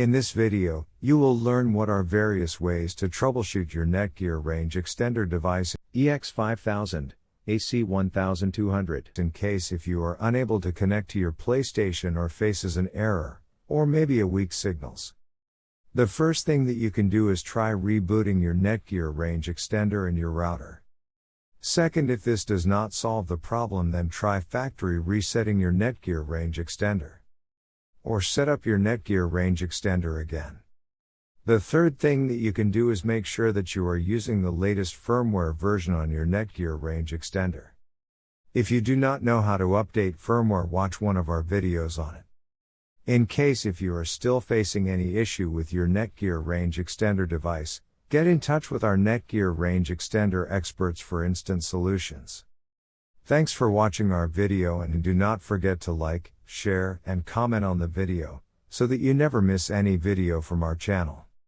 In this video, you will learn what are various ways to troubleshoot your Netgear Range Extender device EX5000, AC1200 in case if you are unable to connect to your PlayStation or faces an error, or maybe a weak signals. The first thing that you can do is try rebooting your Netgear Range Extender and your router. Second, if this does not solve the problem, then try factory resetting your Netgear Range Extender. Or set up your Netgear Range Extender again. The third thing that you can do is make sure that you are using the latest firmware version on your Netgear Range Extender. If you do not know how to update firmware, watch one of our videos on it. In case if you are still facing any issue with your Netgear Range Extender device, get in touch with our Netgear Range Extender experts for instant solutions. Thanks for watching our video, and do not forget to like, share, and comment on the video, so that you never miss any video from our channel.